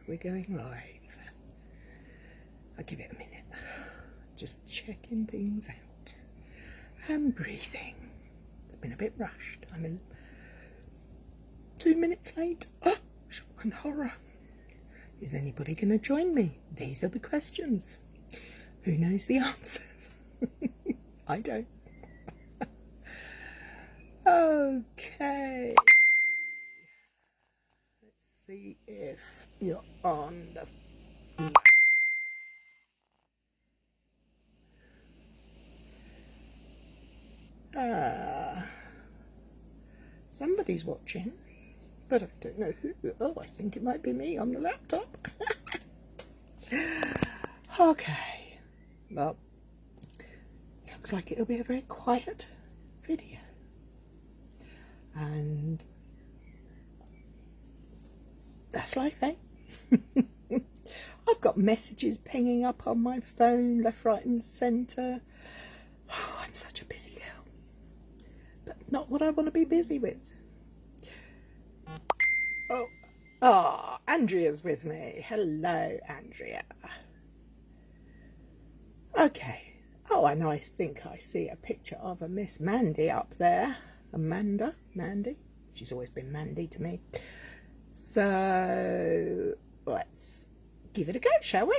we're going live. I'll give it a minute. Just checking things out and breathing. It's been a bit rushed. I'm 2 minutes late. Oh, shock and horror. Is anybody going to join me? These are the questions. Who knows the answers? I don't. Okay. Let's see if you're on the somebody's watching, but I don't know who. Oh, I think it might be me on the laptop. Okay, well, looks like it'll be a very quiet video, and that's life, eh? I've got messages pinging up on my phone, left, right and centre. Oh, I'm such a busy girl, but not what I want to be busy with. Oh, Andrea's with me. Hello, Andrea. Okay. Oh, and I think I see a picture of a Miss Mandy up there. Mandy. She's always been Mandy to me. So let's give it a go, shall we?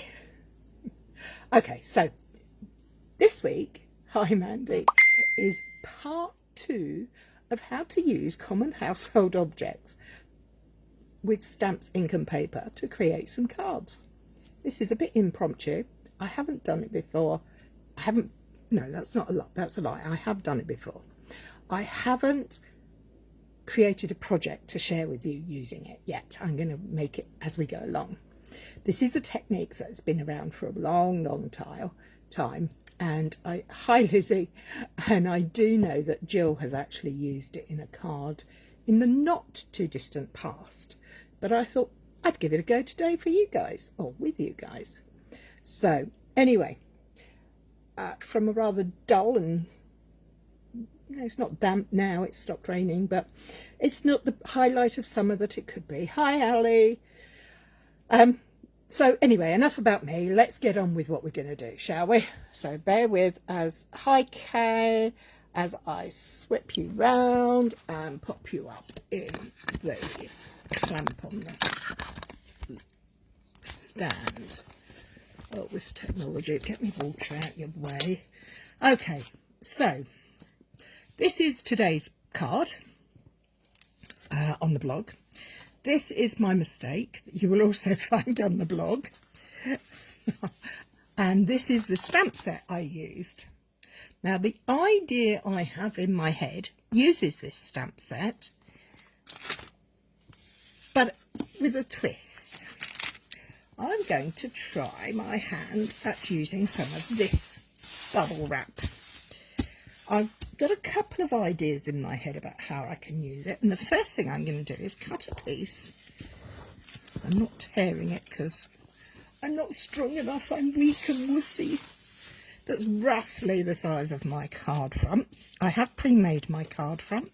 Okay, so this week, hi Mandy, is part 2 of how to use common household objects with stamps, ink and paper to create some cards. This is a bit impromptu. I haven't done it before. No, that's not a lot. That's a lie. I have done it before. I haven't created a project to share with you using it yet. I'm going to make it as we go along. This is a technique that's been around for a long time. And hi Lizzie, and I do know that Jill has actually used it in a card in the not too distant past. But I thought I'd give it a go today for you guys, or with you guys. So anyway, from a rather dull and, it's not damp now, it's stopped raining, but it's not the highlight of summer that it could be. Hi Ali. So anyway, enough about me. Let's get on with what we're going to do, shall we? So bear with as hi Cary, as I swip you round and pop you up in the clamp on the stand. Oh, this technology, get me water out your way. Okay, so this is today's card on the blog. This is my mistake that you will also find on the blog. And this is the stamp set I used. Now, the idea I have in my head uses this stamp set, but with a twist. I'm going to try my hand at using some of this bubble wrap. I've got a couple of ideas in my head about how I can use it, and the first thing I'm going to do is cut a piece. I'm not tearing it because I'm not strong enough, I'm weak and wussy. That's roughly the size of my card front. I have pre-made my card front,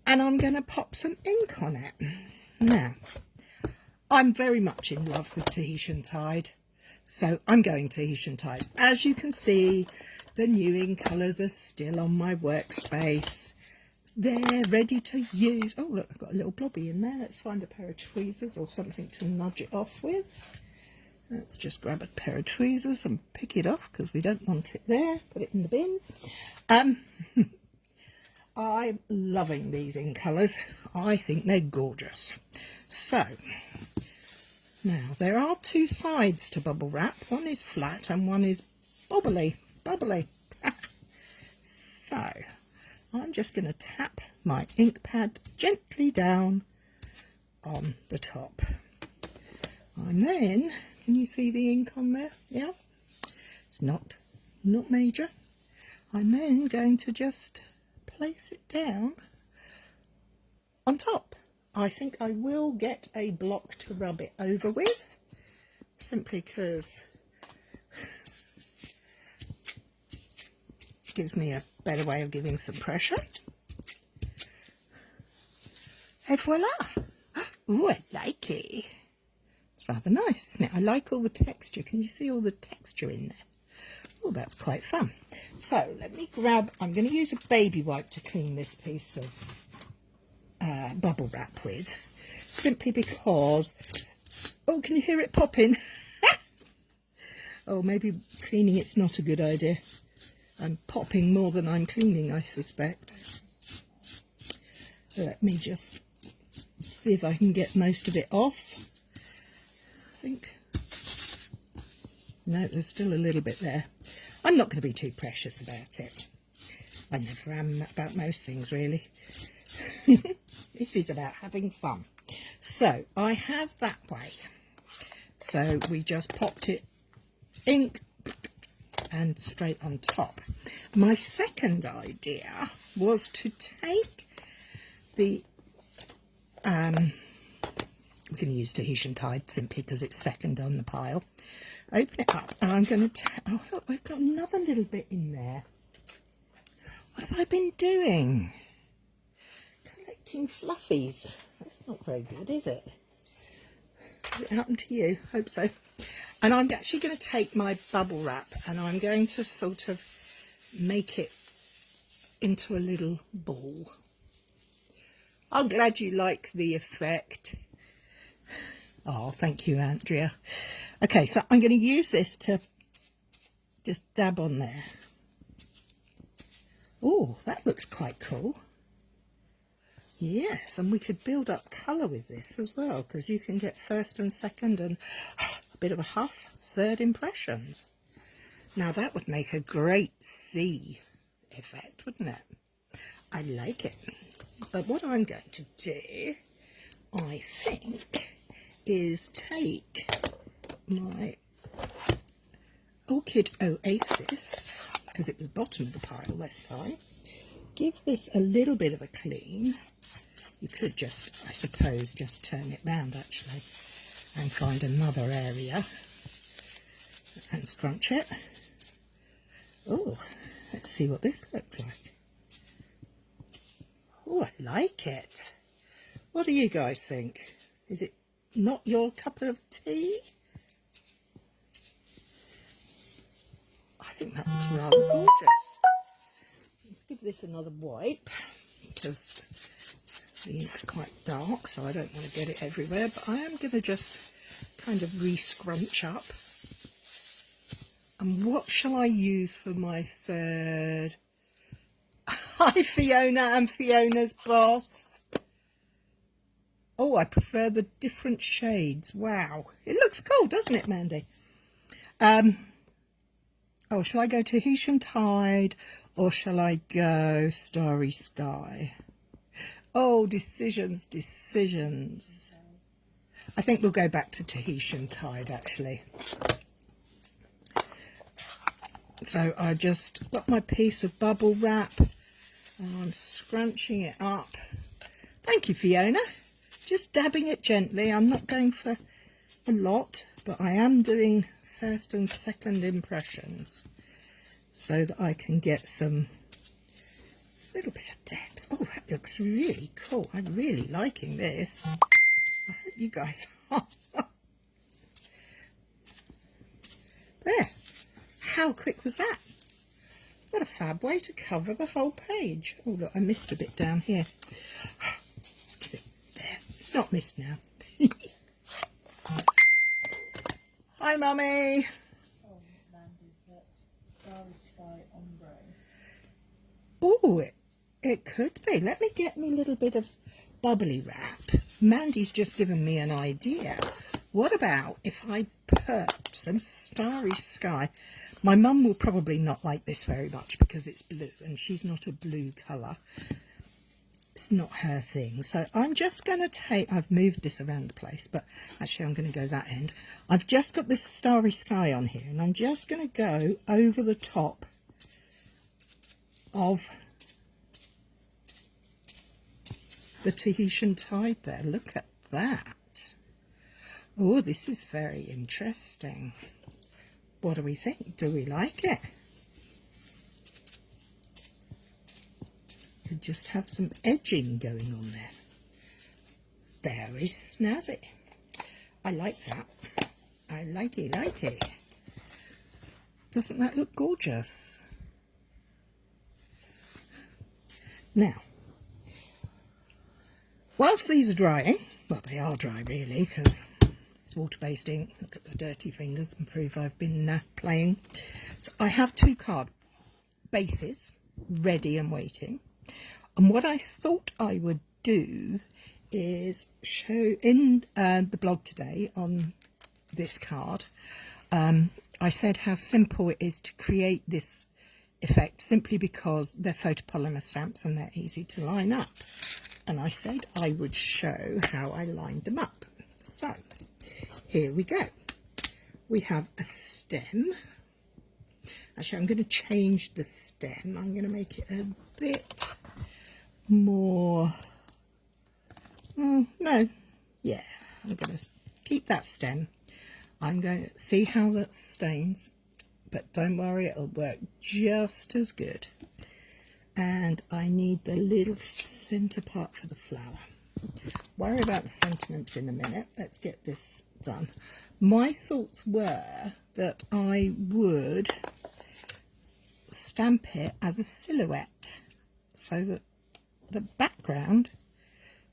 and I'm going to pop some ink on it. Now, I'm very much in love with Tahitian Tide, so I'm going Tahitian Tide. As you can see, the new ink colours are still on my workspace. They're ready to use. Oh, look, I've got a little blobby in there. Let's find a pair of tweezers or something to nudge it off with. Let's just grab a pair of tweezers and pick it off because we don't want it there. Put it in the bin. I'm loving these ink colours. I think they're gorgeous. So, now there are 2 sides to bubble wrap. One is flat and one is bubbly. So, I'm just going to tap my ink pad gently down on the top. And then, can you see the ink on there? Yeah, it's not major. I'm then going to just place it down on top. I think I will get a block to rub it over with, simply because it gives me a better way of giving some pressure. Et voila! Ooh, I like it. It's rather nice, isn't it? I like all the texture. Can you see all the texture in there? Oh, that's quite fun. So let me grab, I'm going to use a baby wipe to clean this piece of bubble wrap with, simply because, oh, can you hear it popping? Oh, maybe cleaning it's not a good idea. I'm popping more than I'm cleaning, I suspect. Let me just see if I can get most of it off. I think, no, there's still a little bit there. I'm not going to be too precious about it. I never am about most things, really. This is about having fun. So I have that way. So we just popped it, ink, and straight on top. My second idea was to take the, we're going to use Tahitian Tide simply because it's second on the pile. Open it up and I'm going to, oh look, we've got another little bit in there. What have I been doing? Collecting fluffies. That's not very good, is it? Did it happen to you? Hope so. And I'm actually going to take my bubble wrap and I'm going to sort of make it into a little ball. I'm glad you like the effect. Oh, thank you, Andrea. Okay, so I'm going to use this to just dab on there. Oh, that looks quite cool. Yes, and we could build up colour with this as well, because you can get first and second and a bit of a huff, third impressions. Now that would make a great sea effect, wouldn't it? I like it. But what I'm going to do, I think, is take my Orchid Oasis, because it was bottom of the pile this time, give this a little bit of a clean. You could just, I suppose, just turn it round actually and find another area and scrunch it. Oh, let's see what this looks like. Oh, I like it. What do you guys think? Is it not your cup of tea? I think that looks rather gorgeous. Let's give this another wipe because the ink's quite dark, so I don't want to get it everywhere, but I am going to just kind of re-scrunch up. And what shall I use for my third? Hi Fiona and Fiona's boss. Oh, I prefer the different shades. Wow. It looks cool, doesn't it, Mandy? Oh, shall I go Tahitian Tide or shall I go Starry Sky? Oh, decisions. I think we'll go back to Tahitian Tide, actually. So I just got my piece of bubble wrap and I'm scrunching it up. Thank you, Fiona. Just dabbing it gently. I'm not going for a lot, but I am doing first and second impressions so that I can get some little bit of depth. Oh, that looks really cool. I'm really liking this. I hope you guys are. There. How quick was that? What a fab way to cover the whole page. Oh, look, I missed a bit down here. Give it there. It's not missed now. Hi, Mummy. Oh, it could be. Let me get me a little bit of bubbly wrap. Mandy's just given me an idea. What about if I put some Starry Sky? My mum will probably not like this very much because it's blue and she's not a blue colour. It's not her thing. So I'm just going to take, I've moved this around the place, but actually I'm going to go that end. I've just got this Starry Sky on here and I'm just going to go over the top of the Tahitian Tide there. Look at that. Oh, this is very interesting. What do we think? Do we like it? Could just have some edging going on there. Very snazzy. I like that. I like it, like it. Doesn't that look gorgeous? Now, whilst these are drying, well, they are dry really because it's water-based ink. Look at the dirty fingers and prove I've been playing. So I have 2 card bases ready and waiting. And what I thought I would do is show in the blog today on this card. I said how simple it is to create this effect simply because they're photopolymer stamps and they're easy to line up. And I said I would show how I lined them up. So here we go. We have a stem. Actually, I'm going to change the stem. I'm going to make it a bit more... Oh, no. Yeah, I'm going to keep that stem. I'm going to see how that stains, but don't worry, it'll work just as good. And I need the little centre part for the flower. Worry about the sentiments in a minute. Let's get this done. My thoughts were that I would stamp it as a silhouette so that the background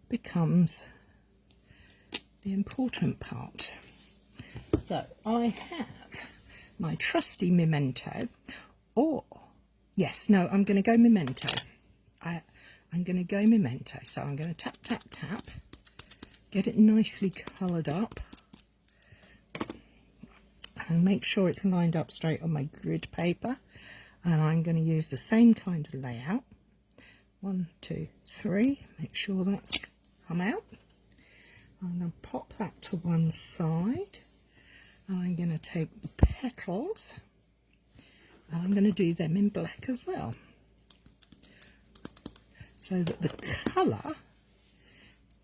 becomes the important part. So I have my trusty memento, or yes, no, I'm going to go memento. I'm going to go memento. So I'm going to tap, tap, tap, get it nicely coloured up, and make sure it's lined up straight on my grid paper. And I'm going to use the same kind of layout. 1, 2, 3. Make sure that's come out. I'm going to pop that to one side. And I'm going to take the petals and I'm going to do them in black as well, so that the colour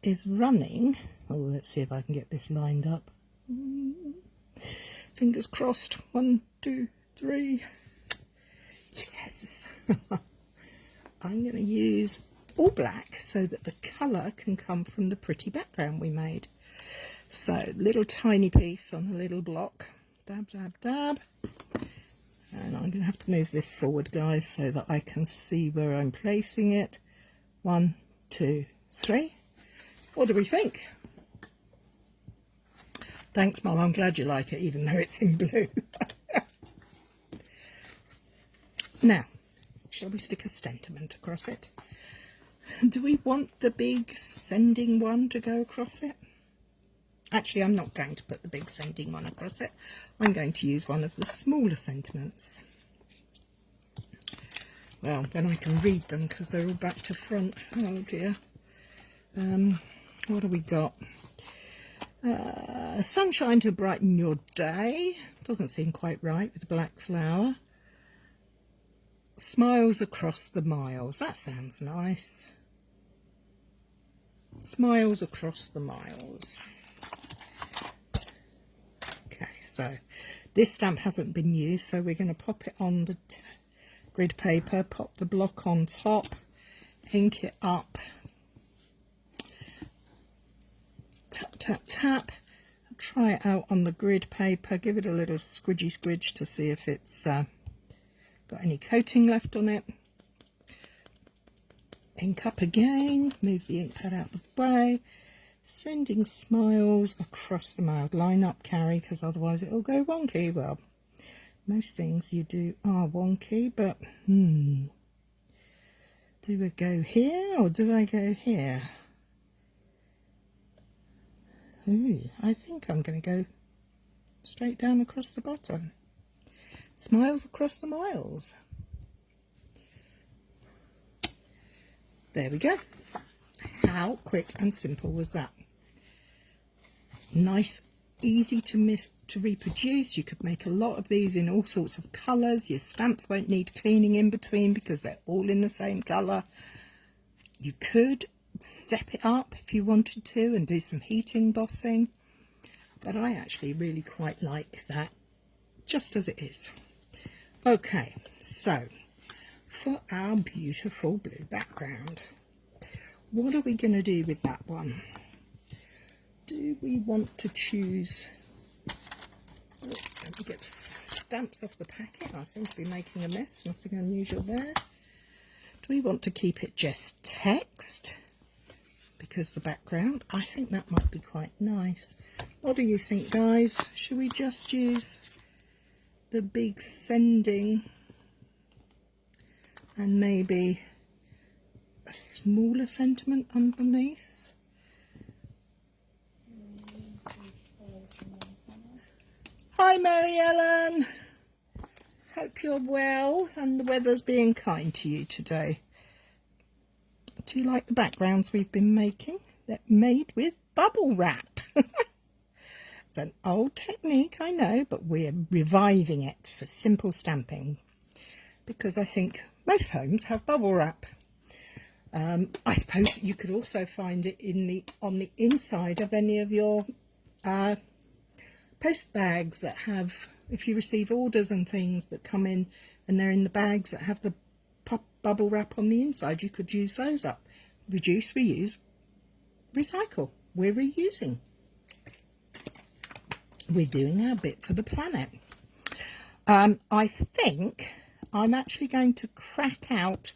is running. Oh, let's see if I can get this lined up. Fingers crossed. 1, 2, 3. Yes. I'm going to use all black so that the colour can come from the pretty background we made. So, little tiny piece on a little block. Dab, dab, dab. And I'm going to have to move this forward, guys, so that I can see where I'm placing it. 1, 2, 3. What do we think? Thanks, Mum. I'm glad you like it, even though it's in blue. Now, shall we stick a sentiment across it? Do we want the big sending one to go across it? Actually, I'm not going to put the big sending one across it. I'm going to use one of the smaller sentiments. Well, then I can read them because they're all back to front. Oh dear. What have we got? Sunshine to brighten your day. Doesn't seem quite right with the black flower. Smiles across the miles. That sounds nice. Smiles across the miles. Okay, so this stamp hasn't been used, so we're going to pop it on the grid paper, pop the block on top, ink it up, tap, tap, tap, try it out on the grid paper, give it a little squidgy squidge to see if it's got any coating left on it. Ink up again, move the ink pad out of the way, sending smiles across the mouth. Line up, Cary, because otherwise it'll go wonky. Well, most things you do are wonky, but do I go here or do I go here? Ooh, I think I'm going to go straight down across the bottom. Smiles across the miles. There we go. How quick and simple was that? Nice, easy to reproduce. You could make a lot of these in all sorts of colours. Your stamps won't need cleaning in between because they're all in the same colour. You could step it up if you wanted to and do some heat embossing, but I actually really quite like that just as it is. Okay, so for our beautiful blue background, what are we going to do with that one? do we want to choose? Oh, let me get stamps off the packet. I seem to be making a mess, nothing unusual there. Do we want to keep it just text? Because the background, I think that might be quite nice. What do you think, guys? Should we just use the big sending and maybe a smaller sentiment underneath? Hi Mary Ellen, hope you're well and the weather's being kind to you today. Do you like the backgrounds we've been making? They're made with bubble wrap. It's an old technique, I know, but we're reviving it for simple stamping because I think most homes have bubble wrap. I suppose you could also find it on the inside of any of your post bags that have, if you receive orders and things that come in and they're in the bags that have the bubble wrap on the inside, you could use those up. Reduce, reuse, recycle. We're reusing. We're doing our bit for the planet. I think I'm actually going to crack out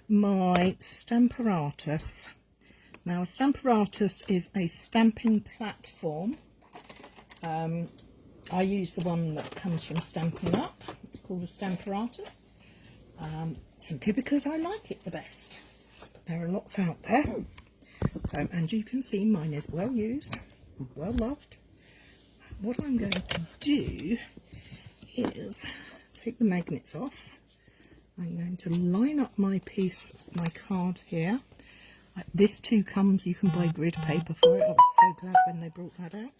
my Stamparatus. Now, Stamparatus is a stamping platform. I use the one that comes from Stampin' Up. It's called a Stamparatus. Simply because I like it the best. There are lots out there. So, and you can see mine is well used, well loved. What I'm going to do is take the magnets off. I'm going to line up my piece, my card here. This too comes, you can buy grid paper for it. I was so glad when they brought that out.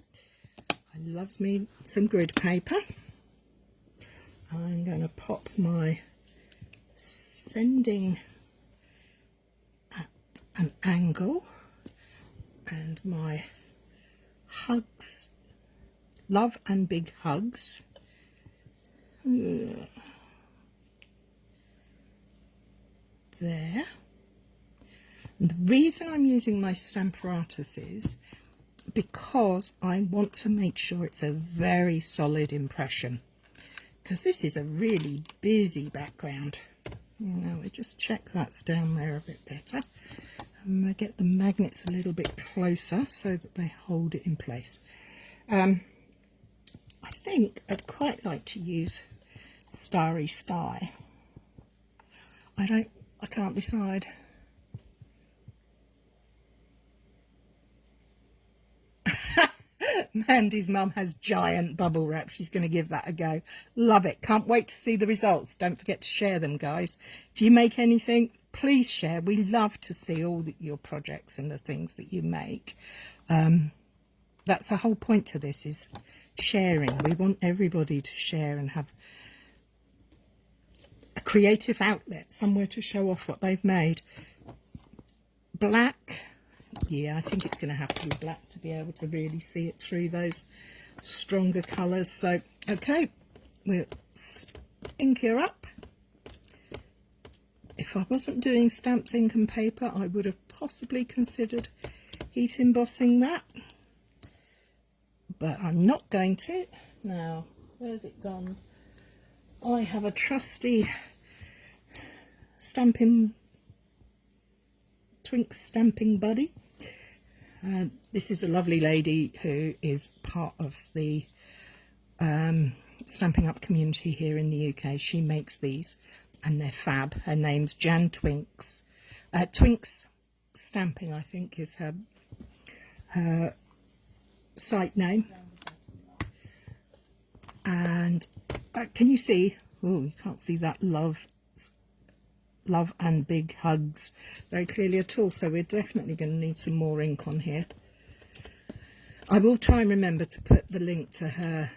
I loves me some grid paper. I'm going to pop my sending at an angle and my hugs, love and big hugs. There. And the reason I'm using my Stamparatus is because I want to make sure it's a very solid impression, because this is a really busy background. Now we just check that's down there a bit better. I'm going to get the magnets a little bit closer so that they hold it in place. I think I'd quite like to use Starry Sky. I can't decide. Mandy's mum has giant bubble wrap. She's going to give that a go. Love it. Can't wait to see the results. Don't forget to share them, guys. If you make anything, please share. We love to see all your projects and the things that you make. That's the whole point to this, is sharing. We want everybody to share and have a creative outlet, somewhere to show off what they've made. Black. Yeah, I think it's going to have to be black to be able to really see it through those stronger colours. So, okay, we'll ink her up. If I wasn't doing stamps, ink and paper, I would have possibly considered heat embossing that. But I'm not going to. Now, where's it gone? I have a trusty Twinks stamping buddy. This is a lovely lady who is part of the Stamping Up community here in the UK. She makes these and they're fab. Her name's Jan Twinks. Twinks Stamping, I think, is her site name. And can you see? Oh, you can't see that love and big hugs very clearly at all, so we're definitely going to need some more ink on here. I will try and remember to put the link to her.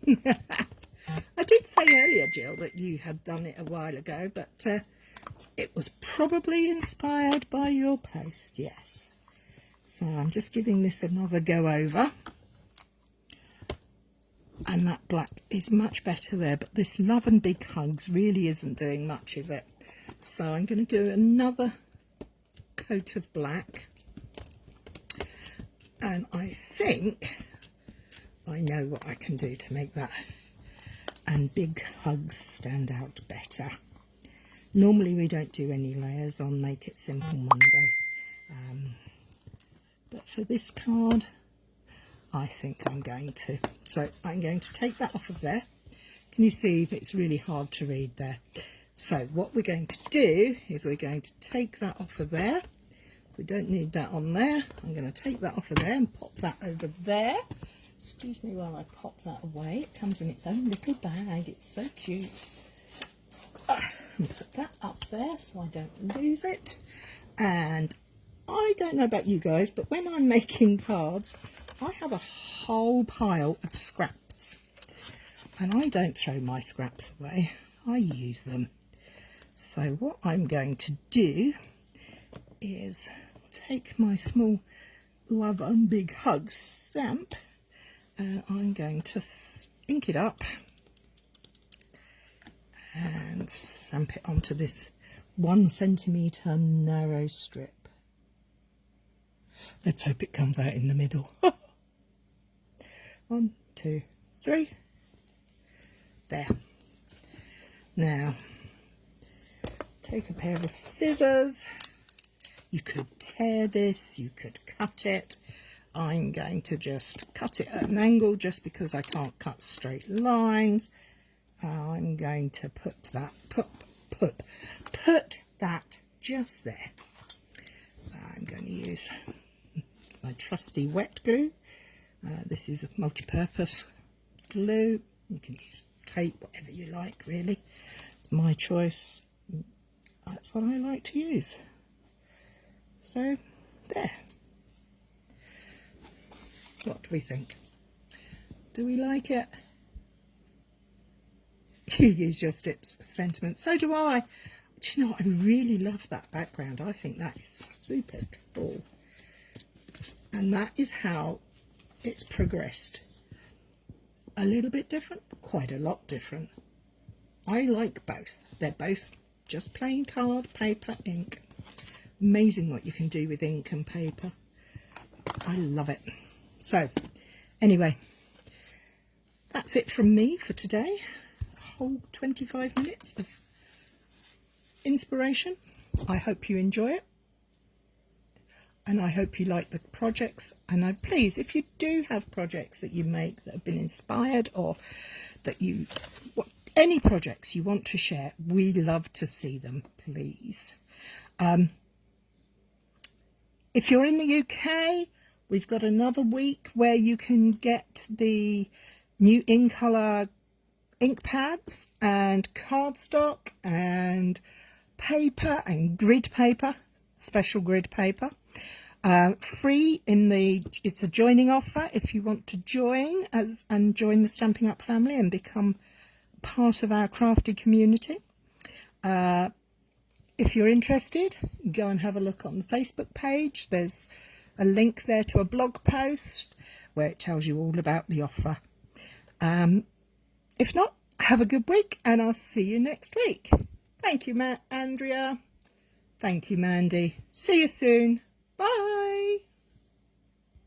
I did say earlier, Jill, that you had done it a while ago, but it was probably inspired by your post, yes. So I'm just giving this another go over. And that black is much better there, but this love and big hugs really isn't doing much, is it? So I'm going to do another coat of black, and I think I know what I can do to make that and big hugs stand out better. Normally we don't do any layers on Make It Simple Monday, but for this card I think I'm going to. So I'm going to take that off of there. Can you see that it's really hard to read there? So what we're going to do is we're going to take that off of there. We don't need that on there. I'm going to take that off of there and pop that over there. Excuse me while I pop that away. It comes in its own little bag. It's so cute. And put that up there so I don't lose it. And I don't know about you guys, but when I'm making cards, I have a whole pile of scraps. And I don't throw my scraps away. I use them. So what I'm going to do is take my small love and big hug stamp, and I'm going to ink it up and stamp it onto this 1 centimetre narrow strip. Let's hope it comes out in the middle. 1, 2, 3. There. Now, take a pair of scissors. You could tear this, you could cut it. I'm going to just cut it at an angle just because I can't cut straight lines. I'm going to put that just there. I'm going to use my trusty wet glue. This is a multi-purpose glue. You can use tape, whatever you like, really. It's my choice. That's what I like to use. So, there. What do we think? Do we like it? You use your stips for sentiment. So do I. Do you know what? I really love that background. I think that is super cool. And that is how it's progressed. A little bit different, but quite a lot different. I like both. They're both just plain card, paper, ink. Amazing what you can do with ink and paper. I love it. So, anyway, that's it from me for today. A whole 25 minutes of inspiration. I hope you enjoy it. And I hope you like the projects. And please, if you do have projects that you make that have been inspired, or that you, any projects you want to share, we love to see them, please. If you're in the UK, we've got another week where you can get the new in colour ink pads and cardstock and paper and grid paper, special grid paper. Free in the, it's a joining offer if you want to join and join the Stampin' Up family and become part of our crafty community. If you're interested, go and have a look on the Facebook page. There's a link there to a blog post where it tells you all about the offer. If not, have a good week and I'll see you next week. Thank you, Andrea. Thank you, Mandy. See you soon.